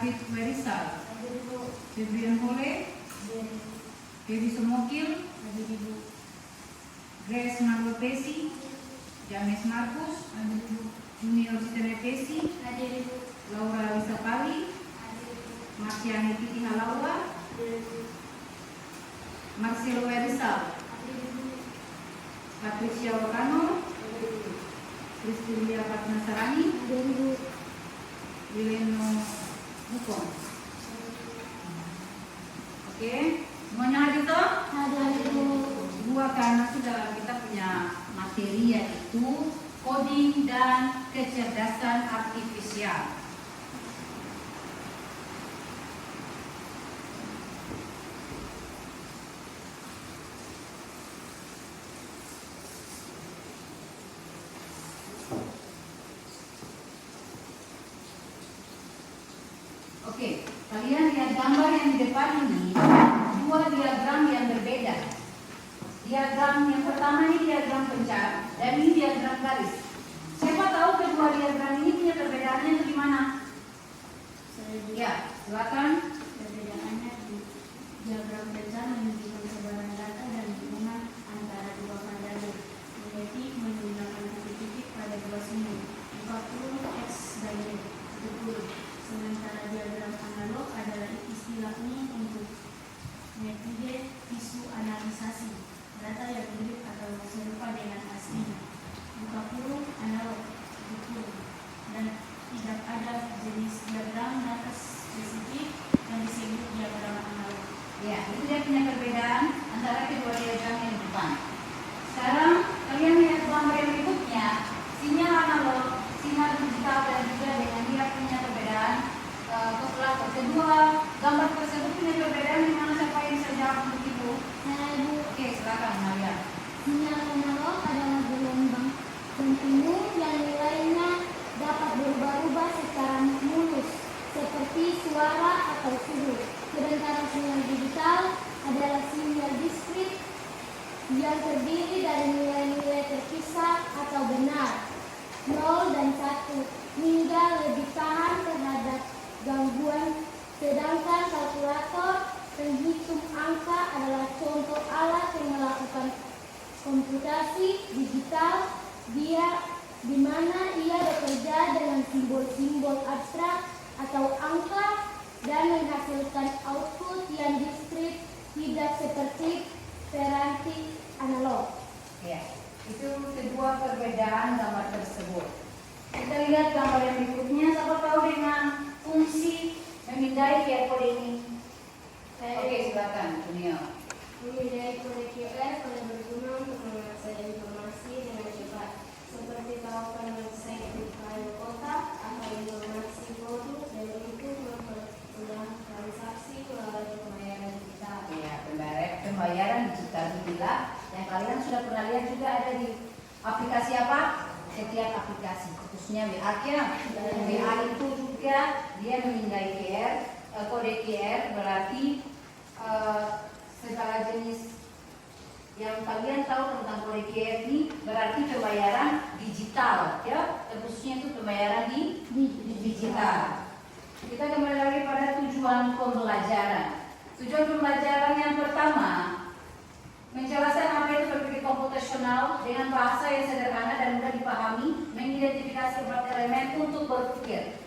David Werisal, Febrian Hole, Baby Somokil, Grace Marlo Pesi, James Marcus, Junior Sitere Pesi, Laura Lisa Pali, Marciani Titi Halawa, Marcelo Werisal, Patricia Wakano, Kristilia Patnasarani, Wileno Bukong. Oke, semuanya hadir toh? Dua, karena sudah kita punya materi yaitu coding dan kecerdasan artifisial. Oke, kalian lihat gambar yang di depan ini, dua diagram yang berbeda. Diagram yang pertama ini diagram pencar, dan ini diagram garis. Siapa tahu kedua diagram ini punya perbedaannya itu di mana? Ya, silakan. Perbedaannya di diagram pencar menunjukkan sebaran data dan hubungan antara dua variabel, yaitu menggunakan titik-titik pada dua sumber, 40 X dan Y, 70. Sementara diagram analog adalah istilahnya untuk metode visualisasi data yang mirip atau serupa dengan aslinya. 40 analog, 70, dan tidak ada jenis diagram data spesifik yang disebut diagram analog. Ya, itu dia punya perbedaan antara kedua diagram yang di depan. Sekarang kalian lihat gambar yang berikutnya, sinyal analog, sinyal digital, dan juga dengan dia punya perbedaan kepelaku. Kedua gambar tersebut punya perbedaan di mana, siapa yang bisa jawab untuk itu? Oke, silakan Maria. Sinyal analog adalah gelombang kontinu yang nilainya dapat berubah-ubah secara mulus, seperti suara atau suhu. Sedangkan sinyal digital adalah sinyal diskrit yang terdiri dari nilai-nilai terpisah atau benar, 0 dan 1, hingga lebih tahan terhadap gangguan. Sedangkan kalkulator penghitung angka adalah contoh alat yang melakukan komputasi digital, di mana ia bekerja dengan simbol-simbol abstrak atau angka dan menghasilkan output yang diskrit, tidak seperti peranti analog. Ya, itu kedua perbedaan gambar tersebut. Kita lihat gambar yang berikutnya. Siapa tahu dengan fungsi memindai QR code ini? Oke, silakan Junior. Memindai kode QR pada berguna untuk mengakses informasi dengan cepat, seperti tawaran website di file kotak atau informasi produk, dan untuk mempermudah transaksi melalui pembayaran digital. Ya, pembayaran digital inilah yang kalian sudah pernah lihat juga ada di aplikasi apa? Setiap aplikasi, khususnya WA. WA itu juga dia memindai QR, kode QR, berarti segala jenis yang kalian tahu tentang kode QR ini berarti pembayaran digital, ya, khususnya itu pembayaran di digital. Kita kembali lagi pada tujuan pembelajaran. Tujuan pembelajaran yang pertama, menjelaskan apa itu berpikir komputasional dengan bahasa yang sederhana dan mudah dipahami, mengidentifikasi beberapa elemen untuk berpikir.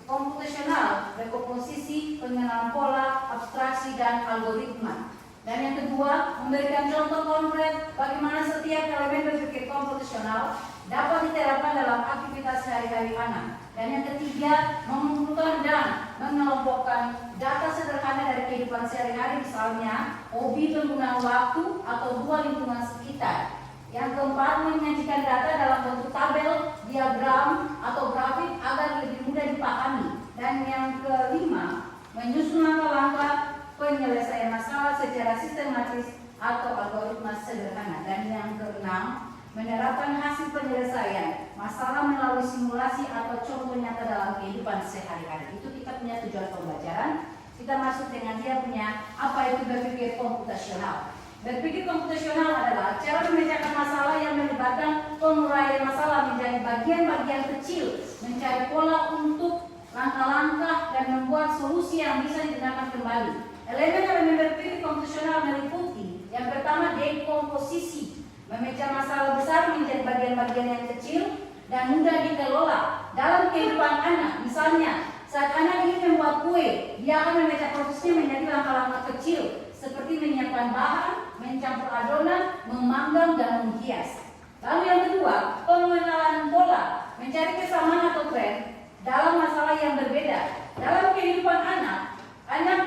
Komputasional berkomposisi, pengenalan pola, abstraksi, dan algoritma. Dan yang kedua, memberikan contoh konkret bagaimana setiap elemen berpikir komputasional dapat diterapkan dalam aktivitas sehari-hari anak. Dan yang ketiga, mengumpulkan dan mengelompokkan data sederhana dari kehidupan sehari-hari, misalnya hobi, penggunaan waktu, atau dua lingkungan sekitar. Yang keempat, menyajikan data dalam bentuk tabel, diagram, atau grafik agar lebih mudah dipahami. Dan yang kelima, menyusun langkah-langkah penyelesaian masalah secara sistematis atau algoritma sederhana. Dan yang keenam, menerapkan hasil penyelesaian masalah melalui simulasi atau contoh nyata dalam kehidupan sehari-hari. Itu kita punya tujuan pembelajaran. Kita masuk dengan dia punya apa itu berpikir komputasional. Berpikir komputasional adalah cara memecahkan masalah yang melibatkan penguraian masalah menjadi bagian-bagian kecil, mencari pola untuk langkah-langkah dan membuat solusi yang bisa digunakan kembali. Elemen-elemen berpikir komputasional meliputi yang pertama dekomposisi, memecah masalah besar menjadi bagian-bagian yang kecil dan mudah dikelola. Dalam kehidupan anak, misalnya saat anak ingin membuat kue, dia akan memecah prosesnya menjadi langkah-langkah kecil seperti menyiapkan bahan, mencampur adonan, memanggang dan menghias. Lalu yang kedua, pengenalan pola, mencari kesamaan atau tren dalam masalah yang berbeda. Dalam kehidupan anak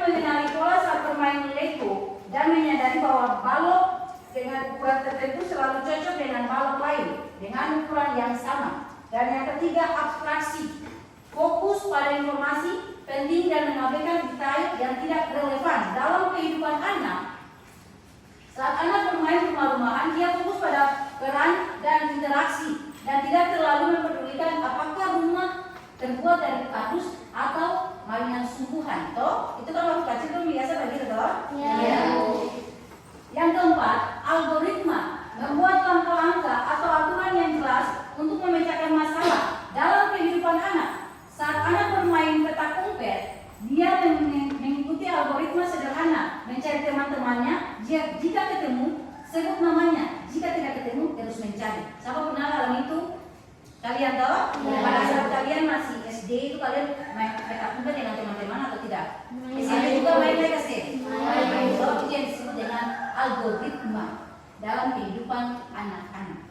mengenali pola saat bermain Lego dan menyadari bahwa balok dengan ukuran tertentu selalu cocok dengan balok lain dengan ukuran yang sama. Dan yang ketiga, abstraksi, fokus pada informasi penting dan mengabaikan detail yang tidak relevan dalam kehidupan anak. Saat anak bermain rumah-rumahan, dia fokus pada peran dan interaksi dan tidak terlalu mempedulikan apakah rumah terbuat dari kardus atau mainan sungguhan. Toh, itu kan waktu kecil tuh biasa begitu toh? Iya. Yang keempat, algoritma, membuat langkah-langkah atau aturan yang jelas untuk memecahkan masalah dalam kehidupan anak. Saat anak bermain petak umpet, dia mengikuti algoritma sederhana, mencari teman-temannya. Jika ketemu, sebut namanya. Jika tidak ketemu, terus mencari. Siapa pernah dalam itu? Kalian tahu? Pada saat kalian masih SD itu kalian main petak umpet dengan teman-teman atau tidak? SMP juga main mereka sih. Itu yang disebut dengan algoritma dalam kehidupan anak-anak.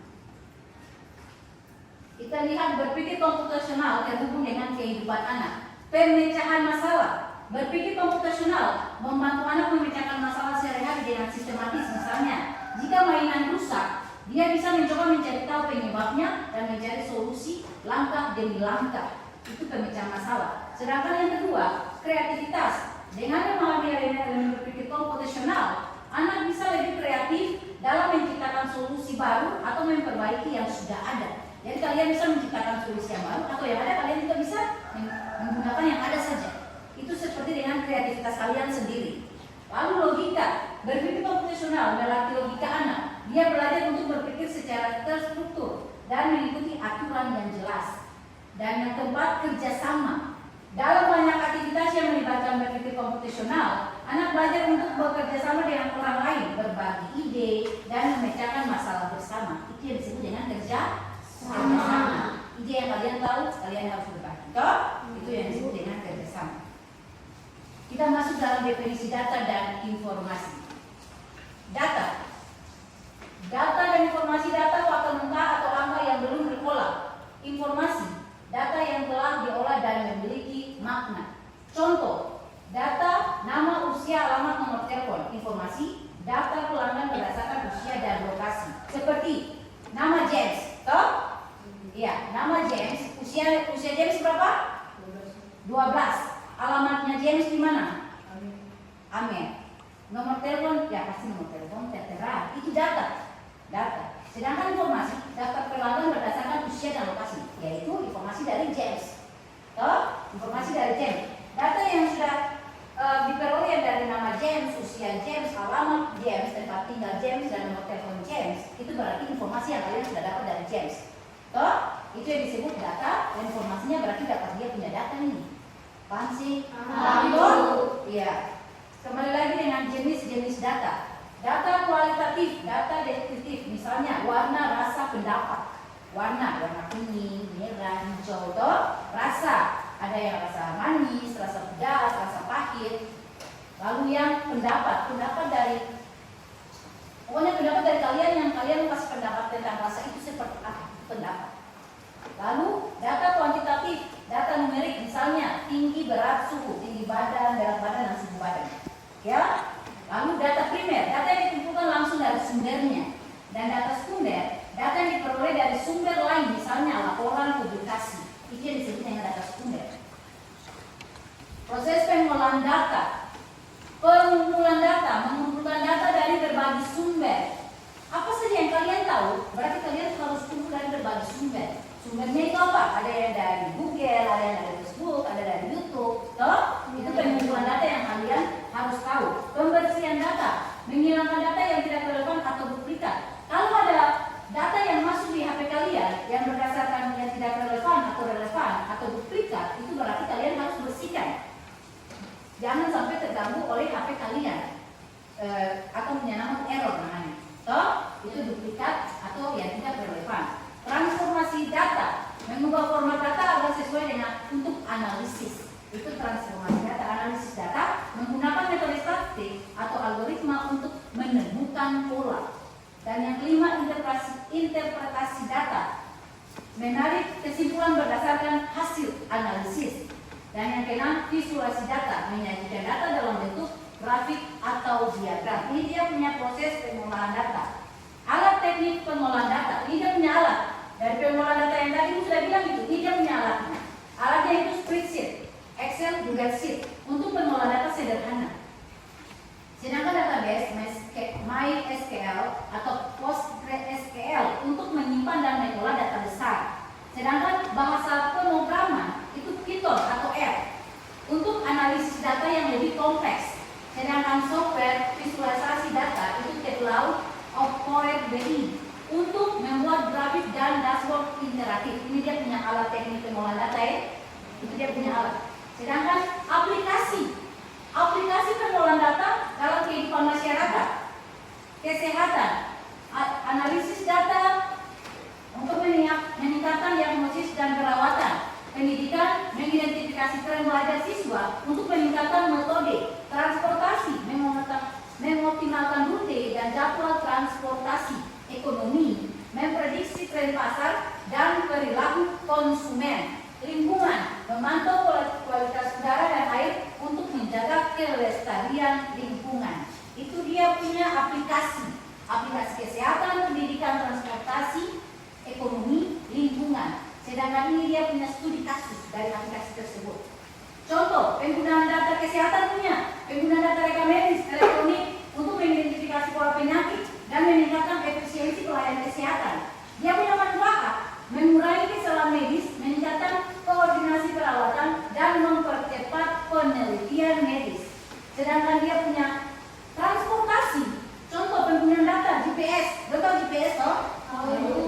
Kita lihat berpikir komputasional terhubung dengan kehidupan anak. Pemecahan masalah. Berpikir komputasional membantu anak memecahkan masalah sehari-hari dengan sistematis. Misalnya, jika mainan rusak, dia bisa mencoba mencari tahu penyebabnya dan mencari solusi langkah demi langkah. Itu pemecahan masalah. Sedangkan yang kedua, kreativitas. Dengan memahami elemen berpikir komputasional, anak bisa lebih kreatif dalam menciptakan solusi baru atau memperbaiki yang sudah ada. Jadi kalian bisa menciptakan solusi yang baru atau yang ada, kalian juga bisa menggunakan yang ada saja. Itu seperti dengan kreativitas kalian sendiri. Lalu logika, berpikir komputasional melatih logika anak. Dia belajar untuk berpikir secara terstruktur dan mengikuti aturan yang jelas. Dan yang keempat, kerjasama. Dalam banyak aktivitas yang melibatkan berpikir komputasional, anak belajar untuk bekerja sama dengan orang lain, berbagi ide, dan memecahkan masalah bersama. Itu yang disebut dengan kerjasama. Ide yang kalian tahu, kalian harus berbagi. Itu yang disebut dengan kerjasama. Kita masuk dalam definisi data dan informasi. Data dan informasi, data fakta mentah atau angka yang belum diolah. Informasi, data yang telah diolah dan memiliki makna. Contoh, data, nama, usia, alamat, nomor telepon. Informasi, data pelanggan berdasarkan usia dan lokasi. Seperti nama James, toh? Iya, nama James, usia James berapa? 12. Alamatnya James di mana? Amin. Nomor telepon, ya pasti nomor telepon tertera. Itu data. Sedangkan informasi, data pelanggan berdasarkan usia dan lokasi, yaitu informasi dari James. Informasi dari James. Data yang sudah diperoleh dari nama James, usia James, alamat James, tempat tinggal James, dan nomor telepon James. Itu berarti informasi yang kalian sudah dapat dari James. Itu yang disebut data, dan informasinya berarti dapat dia punya data nih. Paham sih? Iya. Kembali lagi dengan jenis-jenis data. Data kualitatif, data deskriptif, misalnya warna, rasa, pendapat. Warna kuning, merah, hijau, toh. Rasa, ada yang rasa manis, rasa pedas, rasa pahit. Lalu yang pendapat dari pokoknya pendapat dari kalian yang kalian kasih pendapat tentang rasa itu seperti apa pendapat. Lalu data kuantitatif, data numerik, misalnya tinggi, berat, suhu, tinggi badan, berat badan, dan suhu badan. Ya. Lalu data primer, data yang dikumpulkan langsung dari sumbernya. Dan data sekunder, data yang diperoleh dari sumber lain, misalnya laporan, publikasi. Itu yang disebut dengan data sekunder. Proses pengolahan data. Pengumpulan data, mengumpulkan data dari berbagai sumber. Apa saja yang kalian tahu, berarti kalian harus kumpul dari berbagai sumber. Sumbernya itu apa? Ada yang dari Google, ada yang dari Facebook, ada dari YouTube. Itu pengumpulan data yang kalian harus tahu. Pembersihan data, menghilangkan data yang tidak relevan atau duplikat. Kalau ada data yang masuk di HP kalian yang berdasarkan yang tidak relevan atau duplikat, itu berarti kalian atau menyalakan error namanya. Toh itu duplikat atau yang tidak relevan. Transformasi data, mengubah format data agar sesuai dengan untuk analisis. Itu transformasi data, analisis data menggunakan metode statistik atau algoritma untuk menemukan pola. Dan yang kelima, interpretasi data, menarik kesimpulan berdasarkan hasil analisis. Dan yang keenam, visualisasi data, menyajikan data dalam bentuk grafik atau diagram. Ini dia punya proses pengolahan data. Alat teknik pengolahan data, ini dia punya alat. Dari pengolahan data yang tadi sudah bilang gitu, ini dia punya alatnya. Alatnya itu spreadsheet, Excel, Google Sheet untuk pengolahan data sederhana. Sedangkan database MySQL atau PostgreSQL untuk menyimpan dan mengolah data besar. Sedangkan bahasa pemrograman itu Python atau R untuk analisis data yang lebih kompleks. Sedangkan software visualisasi data itu Tableau of Power BI untuk membuat grafik dan dashboard interaktif. Ini dia punya alat teknik pengolahan data ya. Itu dia punya alat. Sedangkan aplikasi pengolahan data dalam kehidupan masyarakat, kesehatan, analisis data untuk meningkatkan diagnosis dan perawatan, pendidikan, mengidentifikasi tren belajar siswa untuk meningkatkan metode, transportasi, mengoptimalkan rute dan jadwal transportasi, ekonomi, memprediksi tren pasar dan perilaku konsumen, lingkungan, memantau kualitas udara dan air untuk menjaga kelestarian lingkungan. Itu dia punya aplikasi kesehatan, pendidikan, transportasi, ekonomi, lingkungan. Sedangkan ini dia punya studi kasus dari aplikasi tersebut. Contoh, penggunaan data kesehatan punya, penggunaan data rekam medis elektronik untuk mengidentifikasi pola penyakit dan meningkatkan efisiensi pelayanan kesehatan. Dia punya manfaat mengurangi kesalahan medis, meningkatkan koordinasi perawatan dan mempercepat penelitian medis. Sedangkan dia punya transportasi, contoh penggunaan data GPS, betul GPS toh?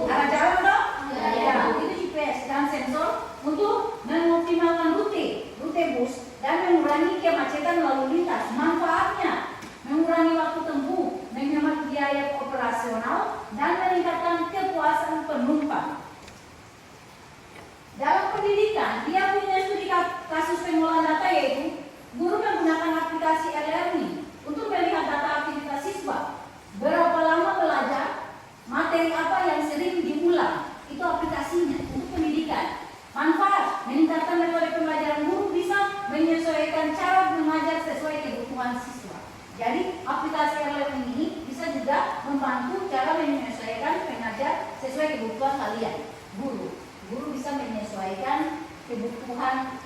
Arah jalan toh? Ya, itu GPS dan sensor untuk mengoptimalkan rute bus dan mengurangi kemacetan lalu lintas. Manfaatnya mengurangi waktu tempuh, menghemat biaya operasional dan meningkatkan kepuasan penumpang. Dalam pendidikan, dia punya studi kasus pengolahan data yaitu guru menggunakan aplikasi e-learning untuk melihat data aktivitas siswa, berapa lama belajar, materi apa yang sering diulang. Itu aplikasinya untuk pendidikan. Manfaat, meningkatkan metode pembelajaran guru bisa menyesuaikan cara mengajar sesuai kebutuhan siswa. Jadi aplikasi e-learning ini bisa juga membantu cara menyesuaikan pengajar sesuai kebutuhan kalian, guru. Guru bisa menyesuaikan kebutuhan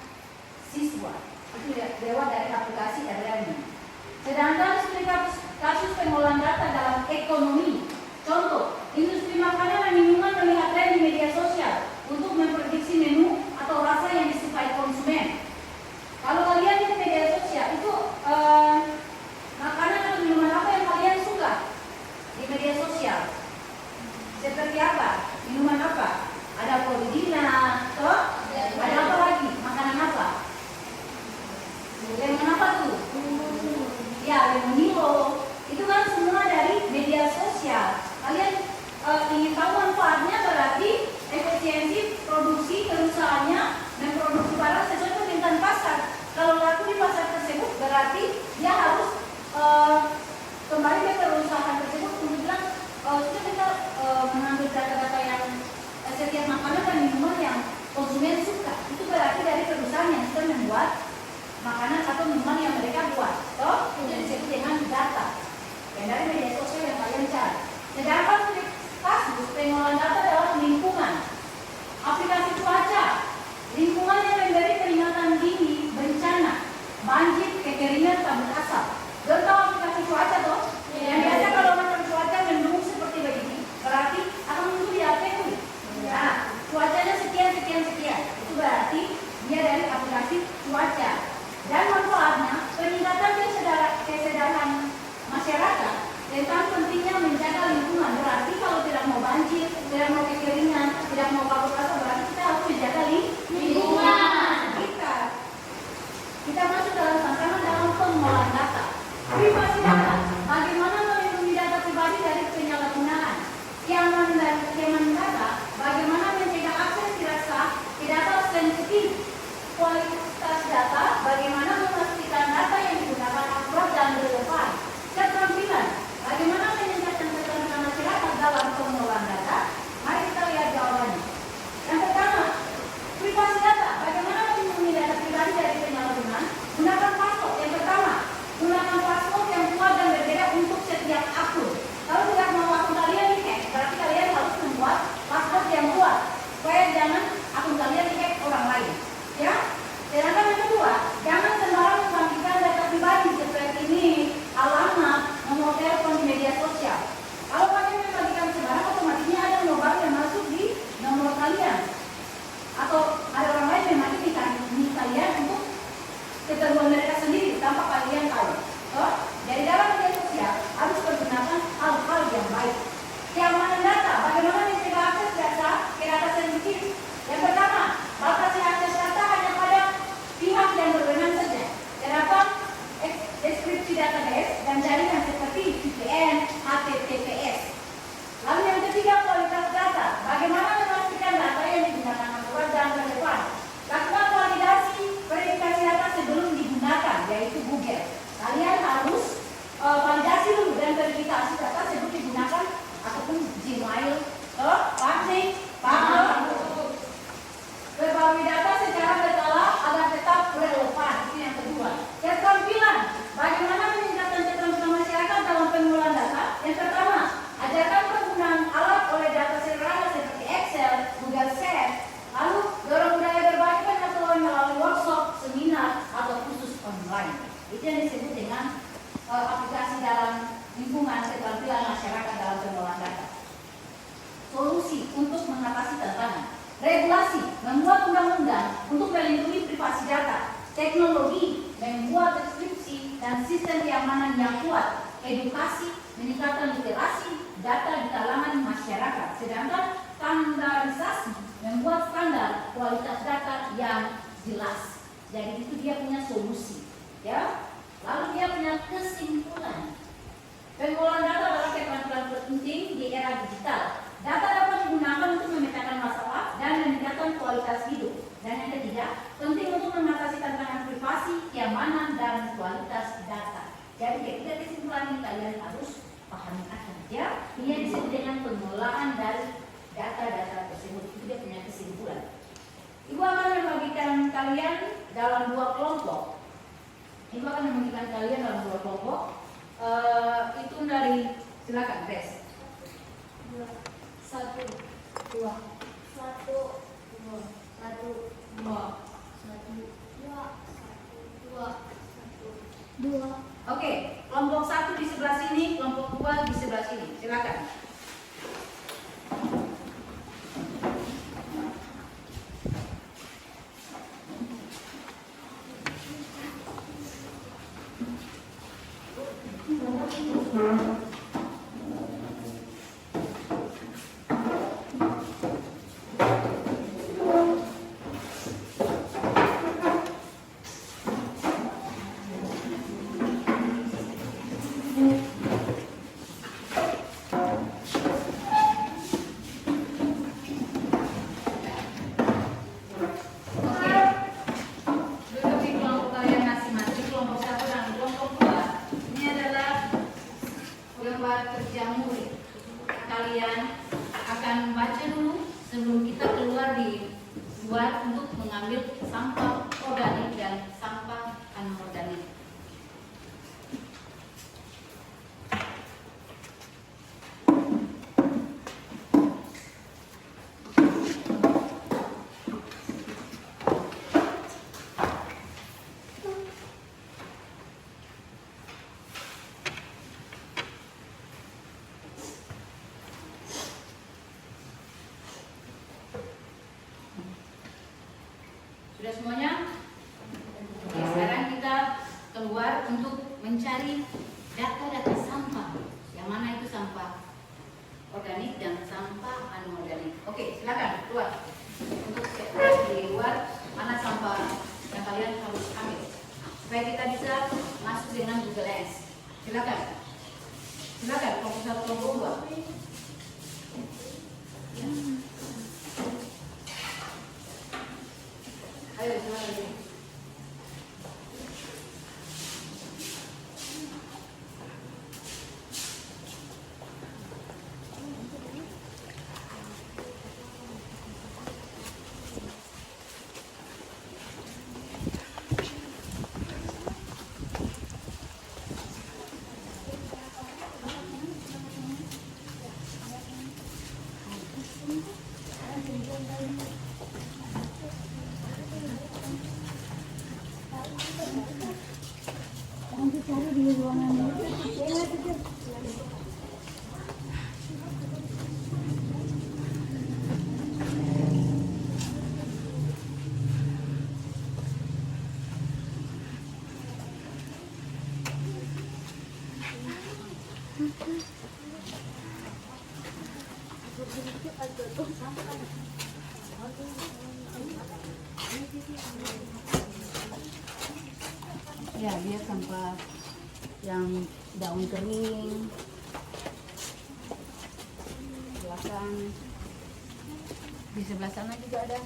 siswa. Itu lewat dari aplikasi e-learning. Sedangkan studi kasus pengolahan data dalam ekonomi. Contoh, industri makanan dan minuman melihat tren di media sosial untuk memprediksi menu atau rasa yang disukai konsumen. Kalau kalian di media sosial itu makanan atau minuman apa yang kalian suka di media sosial? Seperti apa? Minuman apa? Ada Polidina, toh? Ada apa lagi? Makanan apa? Lemon apa tuh? Ya, lemonilo. Itu kan semua dari media sosial. Kalian ingin tahu manfaatnya, berarti efisiensi produksi perusahaannya memproduksi barang sesuai permintaan pasar. Kalau laku di pasar tersebut, berarti dia harus kembali ke perusahaan tersebut untuk bilang sudah kita mengambil data-data yang setiap makanan dan minuman yang konsumen suka. Itu berarti dari perusahaan yang sudah membuat makanan atau minuman yang mereka buat. Toh, itu disebut dengan data yang dari media sosial yang kalian cari. Sedangkan kasus pengolahan data dalam lingkungan, aplikasi cuaca, lingkungan yang memberi peringatan dini, bencana, banjir, kekeringan, kabut asap. Belum tahu aplikasi cuaca toh? Yang biasa kalau macam cuaca mendung seperti begini, berarti akan muncul di HP itu. Nah, cuacanya sekian. Itu berarti dia dari aplikasi cuaca. Dan manfaatnya peningkatan kesadaran masyarakat tentang pentingnya menjaga lingkungan. Berarti kalau tidak mau banjir, tidak mau kekeringan, tidak mau kabut asap, berarti kita harus menjaga lingkungan kita. Kita masuk dalam tantangan dalam pengolahan langsung kalian cek orang lain. Ya. Sedangkan yang kedua, jangan sembarangan membagikan data pribadi seperti ini, alamat, nomor telepon di media sosial. Kalau kalian membagikan sembarangan, otomatisnya ada nomor yang masuk di nomor kalian. Atau ada orang lain yang masuk di kalian untuk ketentuan mereka sendiri tanpa kalian tahu. Dari dalam media sosial harus menggunakan hal-hal yang baik. Keamanan data, bagaimana mencegah akses data ke data sensitif? Yang pertama, batasi akses data hanya pada pihak yang berwenang saja. Terdapat deskripsi database dan jaringan seperti VPN, HTTPS. Lalu yang ketiga, kualitas data. Bagaimana memastikan data yang digunakan akurat dan relevan? Lakukan validasi verifikasi data sebelum digunakan, yaitu Google. Kalian harus validasi dulu dan verifikasi data sebelum digunakan ataupun Gmail, perbarui data secara berkala agar tetap relevan. Itu yang kedua. Keterampilan. Bagaimana meningkatkan keterampilan masyarakat dalam pengolahan data? Yang pertama, ajarkan penggunaan alat oleh data sederhana seperti Excel, Google Sheet. Lalu dorong budaya berbagi pengetahuan melalui workshop, seminar, atau kursus online. Itu yang disebut dengan aplikasi dalam lingkungan keterampilan masyarakat dalam pengolahan data. Solusi untuk mengatasi tantangan. Regulasi, membuat undang-undang untuk melindungi privasi data. Teknologi, membuat deskripsi dan sistem keamanan yang kuat. Edukasi, meningkatkan literasi data di kalangan masyarakat. Sedangkan standarisasi, membuat standar kualitas data yang jelas. Jadi itu dia punya solusi, ya. Lalu dia punya kesimpulan. Pengolahan data adalah keterampilan penting di era digital. Data dapat digunakan untuk memetakan masalah dan meningkatkan kualitas hidup. Dan yang ketiga, penting untuk mengatasi tantangan privasi, keamanan, dan kualitas data. Jadi ketiga kesimpulan ini kalian harus pahami akan. Ya, ini yang disebut dengan pengolahan dari data-data tersebut. Itu dia punya kesimpulan. Ibu akan membagikan kalian dalam 2 kelompok. Ibu akan membagikan kalian dalam 2 kelompok. Itu dari silakan, Grace. 1, 2, 1, 2, 1, 2, 1, 2, 2. Oke, kelompok 1 di sebelah sini, kelompok 2 di sebelah sini. Silakan. Kalian akan baca dulu sebelum kita keluar di luar untuk mengambil sampah organik dan sampah anorganik. Sudah semuanya? Oke, sekarang kita keluar untuk mencari data-data sampah. Yang mana itu sampah organik dan sampah anorganik. Oke, silakan keluar. Untuk di luar mana sampah yang kalian harus ambil supaya kita bisa masuk dengan Google Lens. Silakan. Silakan kelompok 1, kelompok 2. Ya. Ayo, silakan. Ya, dia sampah yang daun kering, belakang, di sebelah sana juga ada.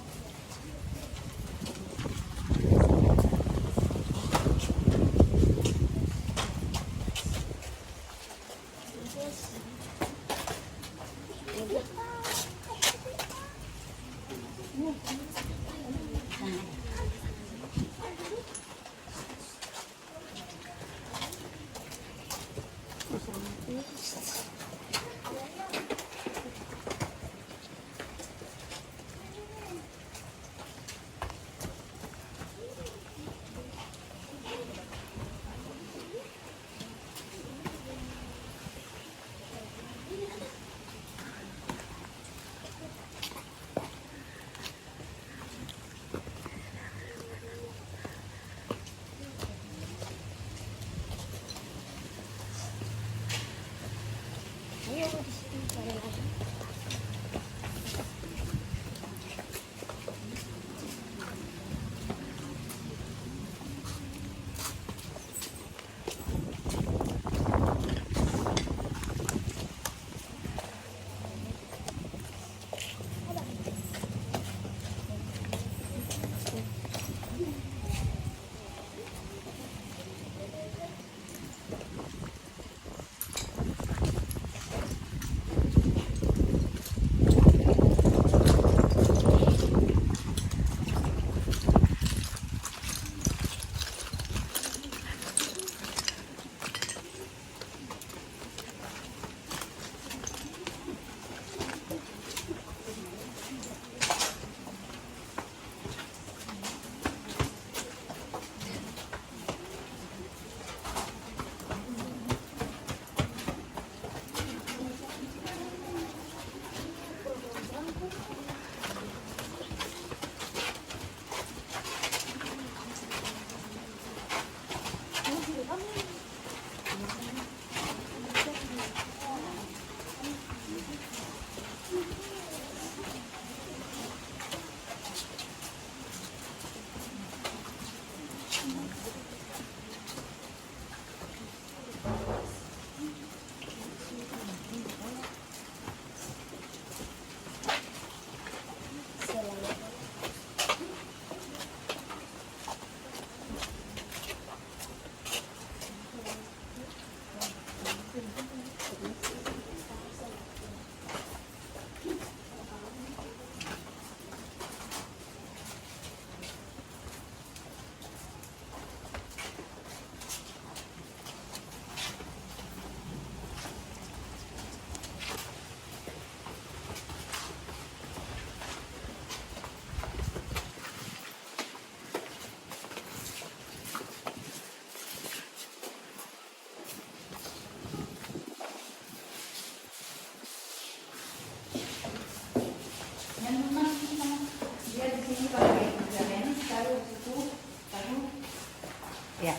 Ya,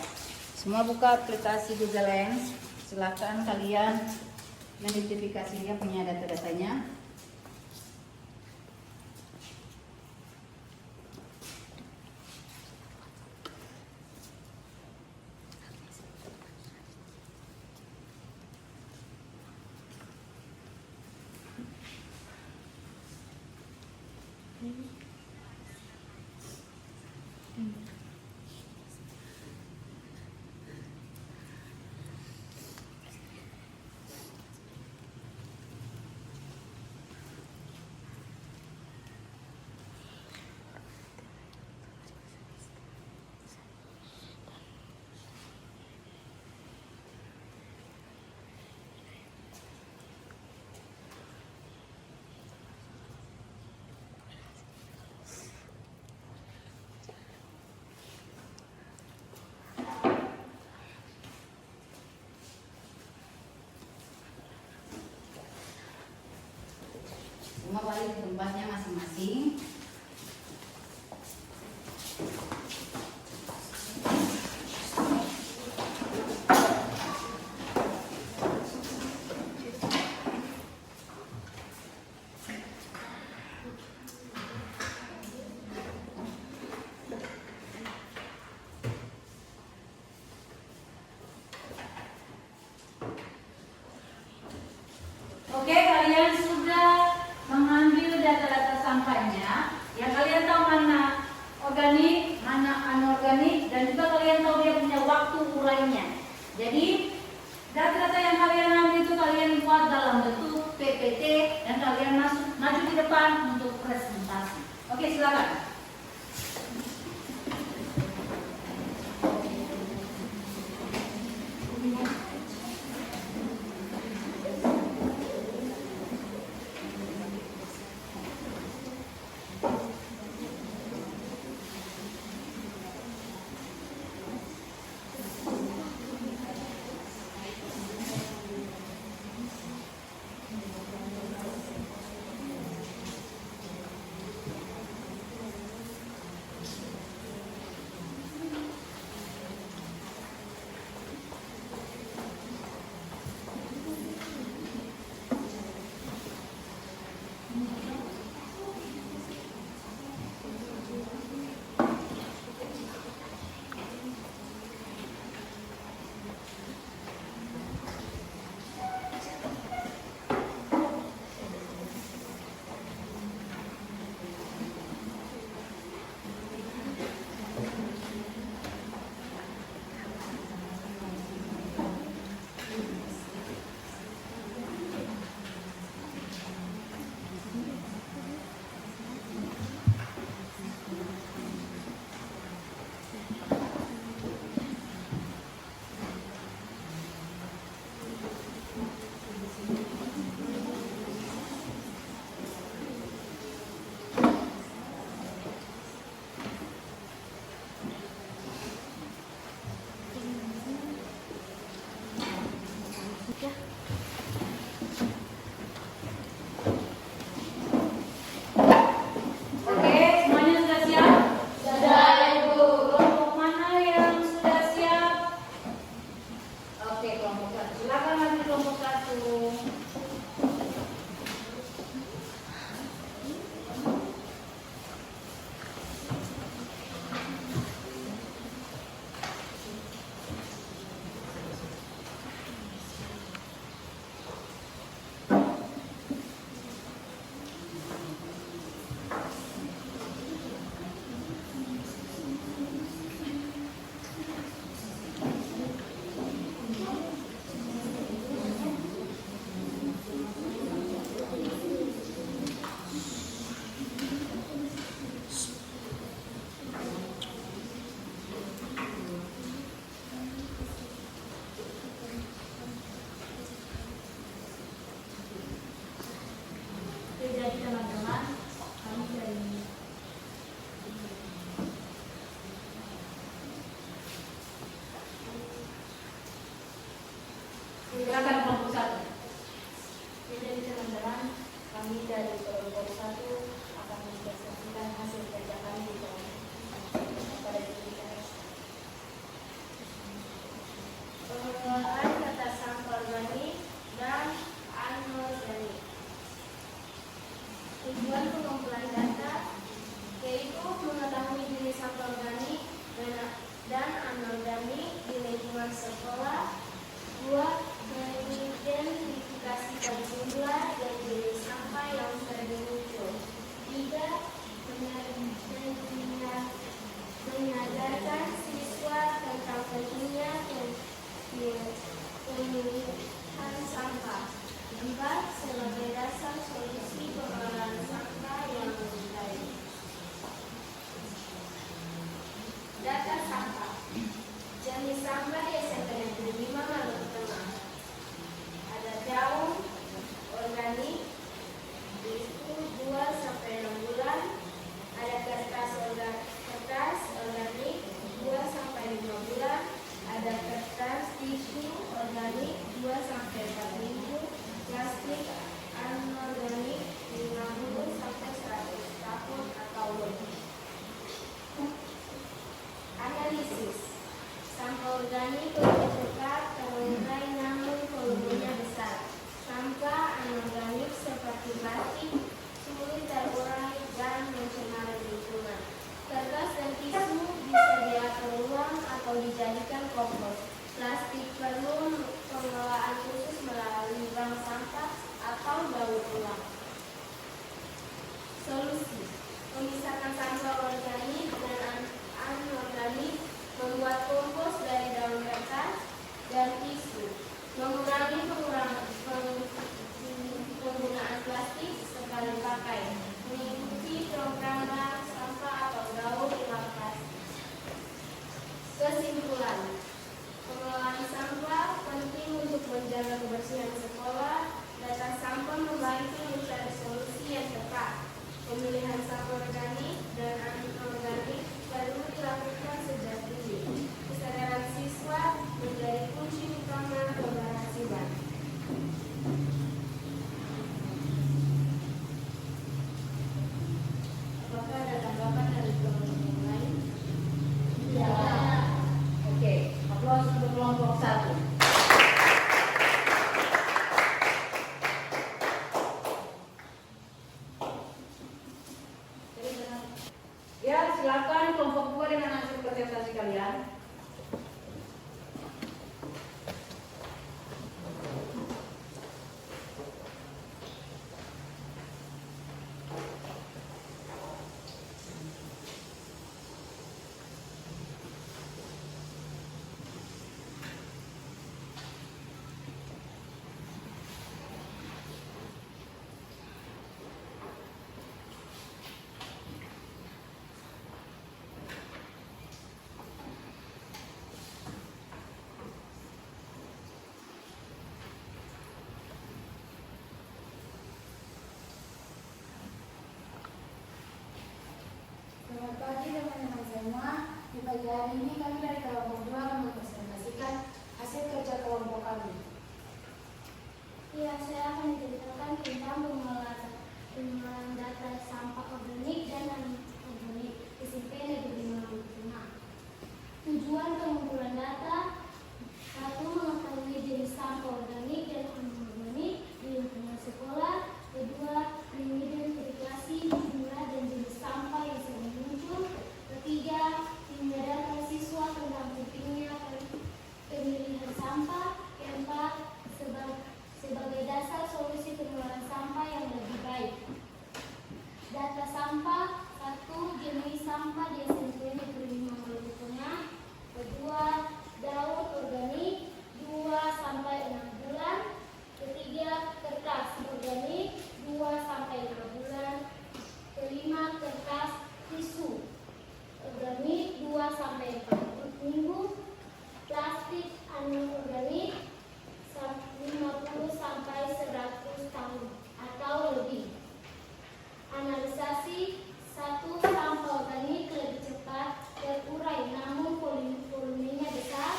semua buka aplikasi Google Lens. Silakan kalian mengidentifikasinya, punya data-datanya. organik, mana anorganik, dan juga kalian tahu dia punya waktu urainya. Jadi data-data yang kalian ambil itu kalian buat dalam bentuk PPT dan kalian maju di depan untuk presentasi. Oke, silakan. Ya, silakan kelompok 2 dengan hasil presentasi kalian. Selamat pagi teman-teman semua. Di pagi hari ini kami dari kelompok 2 akan mempresentasikan hasil kerja kelompok kami. Ya, saya akan menceritakan tentang pengelolaan data sampah organik dan anorganik SMP Negeri Maluku Tengah. Tujuan pengumpulan data: 1. Mengetahui jenis sampah organik dan anorganik di lingkungan sekolah. 2. Mengidentifikasi jumlah dan jenis sampah yang sering muncul. 3. Menyadarkan siswa tentang pentingnya pemilihan sampah. 4. Sebagai dasar solusi pengelolaan sampah yang lebih baik. Data sampah: 1. Jenis sampah di SMP Negeri Maluku Tengah. 2. Daun organik 2 sampai 6 bulan. 3. Kertas organik 2 sampai 5 bulan. 5. Kertas tisu organik 2 sampai 4 minggu. Plastik anorganik 50 sampai 100 tahun atau lebih. Analisasi: 1. Sampah organik lebih cepat terurai namun volumenya besar.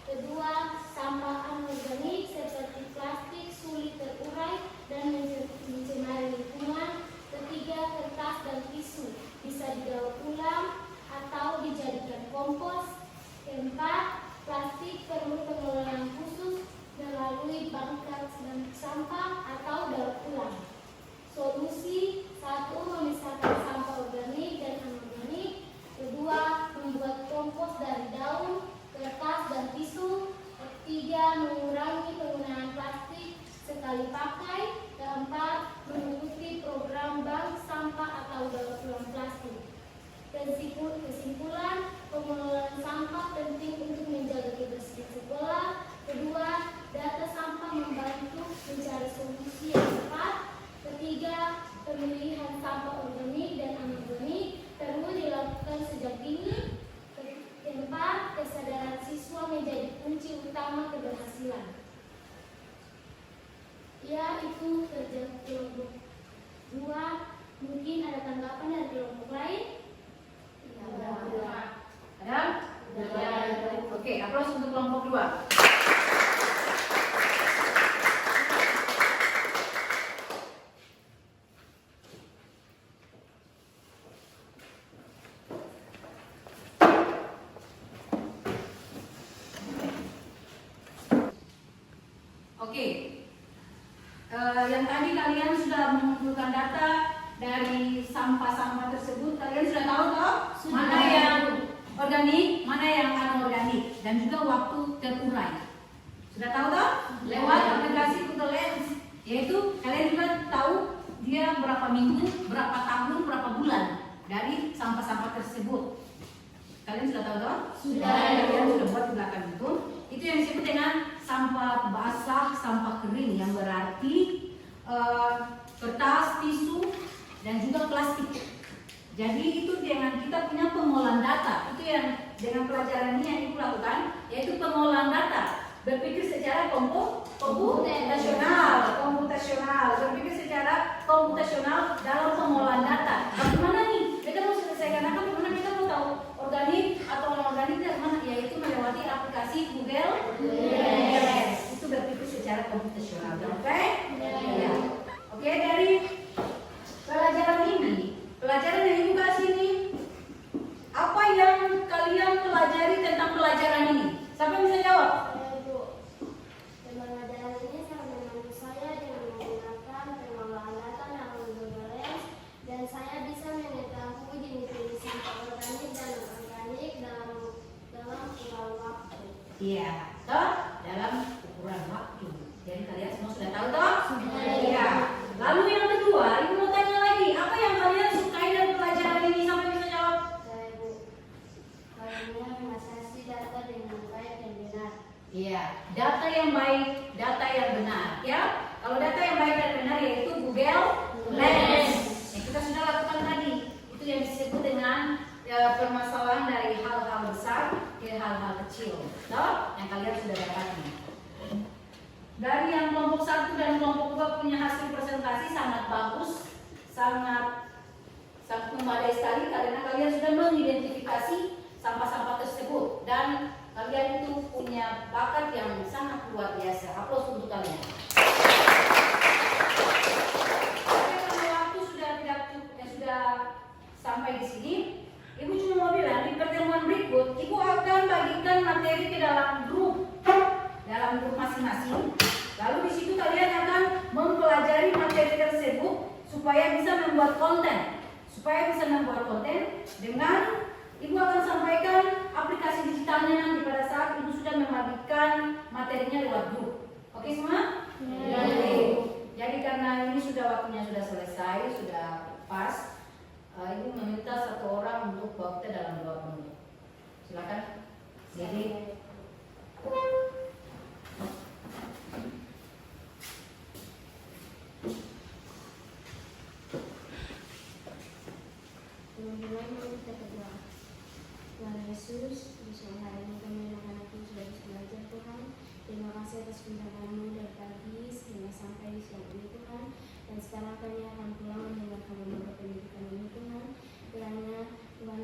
2. Sampah anorganik seperti plastik sulit terurai dan mencemari lingkungan. 3. Kertas dan tisu bisa didaur ulang atau dijadikan kompos. 4. Plastik perlu pengelolaan khusus melalui bangkai sampah atau daur ulang. Solusi: 1. Memisahkan sampah organik dan anorganik. 2. Membuat kompos dari daun, kertas, dan tisu. 3. Mengurangi penggunaan plastik sekali pakai. 4. Mengikuti program bank sampah atau daur ulang plastik. Kesimpulan: pengelolaan sampah penting untuk menjaga kebersihan sekolah. 2. Data sampah membantu mencari solusi yang tepat. 3. Pemilihan sampah organik dan anorganik perlu dilakukan sejak dini. 4. Kesadaran siswa menjadi kunci utama keberhasilan. Ya, itu kerja kelompok 2. Mungkin ada tanggapan dari kelompok lain? Ada? Oke, aplaus untuk kelompok 2. Oke, yang tadi kalian sudah mengumpulkan data dari sampah-sampah tersebut. Kalian sudah tahu toh mana yang organik, mana yang anorganik, dan juga waktu terurai. Sudah tahu toh lewat aplikasi Google Lens, yaitu kalian juga tahu dia berapa minggu, berapa tahun, berapa bulan dari sampah-sampah tersebut. Kalian sudah tahu toh? Sudah. Kalian sudah buat di belakang itu. Itu yang disebut dengan sampah basah, sampah kering, yang berarti kertas, tisu, dan juga plastik. Jadi itu dengan kita punya pengolahan data, itu yang dengan pelajaran ini yang ibu lakukan, yaitu pengolahan data. Berpikir secara komputasional, berpikir secara komputasional dalam pengolahan data. Bagaimana nih? Kita mau selesaikan apa? Bagaimana kita mau tahu organik atau anorganik dari mana? Yaitu melewati aplikasi Google. Yes. Itu berpikir secara komputasional. Oke? Ya. Oke, dari pelajaran ini, pelajaran yang ibu kasih ini, apa yang kalian pelajari tentang pelajaran ini? Siapa yang bisa jawab? Pembelajaran ini sangat membantu saya dengan menggunakan pengolahan data melalui Google Lens, dan saya bisa mengetahui jenis-jenis sampah Iya, toh dalam ukuran waktu. Jadi kalian semua sudah tahu toh? Sudah. Iya. Lalu yang kedua, ibu mau tanya lagi, apa yang kalian sukai dari pelajaran ini sampai bisa jawab? Saya Bu, kalian mengasasi data dengan baik dan benar. Iya, data yang baik, data yang benar. Ya, kalau data yang baik dan benar yaitu Google Lens. Yang kita sudah lakukan tadi, itu yang disebut dengan permasalahan dari hal-hal besar ke hal-hal kecil. Toh, yang kalian sudah dapati. Dari yang kelompok 1 dan kelompok 2 punya hasil presentasi sangat bagus, sangat memadai sekali karena kalian sudah mengidentifikasi sampah-sampah tersebut dan kalian itu punya bakat yang sangat luar biasa. Aplaus untuk kalian. Tapi karena waktu sudah tidak cukup, sudah sampai di sini, ibu cuma mau bilang di pertemuan berikut ibu akan bagikan materi ke dalam grup masing-masing. Lalu di situ kalian akan mempelajari materi tersebut supaya bisa membuat konten. Dengan ibu akan sampaikan aplikasi digitalnya nanti pada saat ibu sudah membagikan materinya lewat grup. Oke semua? Ya. Jadi karena ini sudah waktunya sudah selesai, sudah pas, ibu meminta satu orang untuk bawa kita dalam 2 menit. Silakan. Jadi teman-teman, kita berdoa. Tuhan Yesus, di siang hari ini kami anak-anakku sudah bisa belajar Tuhan. Terima kasih atas pintaran-Mu dari pagi sehingga sampai di siang ini Tuhan. Dan sekarang kami akan pulang dengan kamu berpendidikan ini Tuhan. Kiranya Tuhan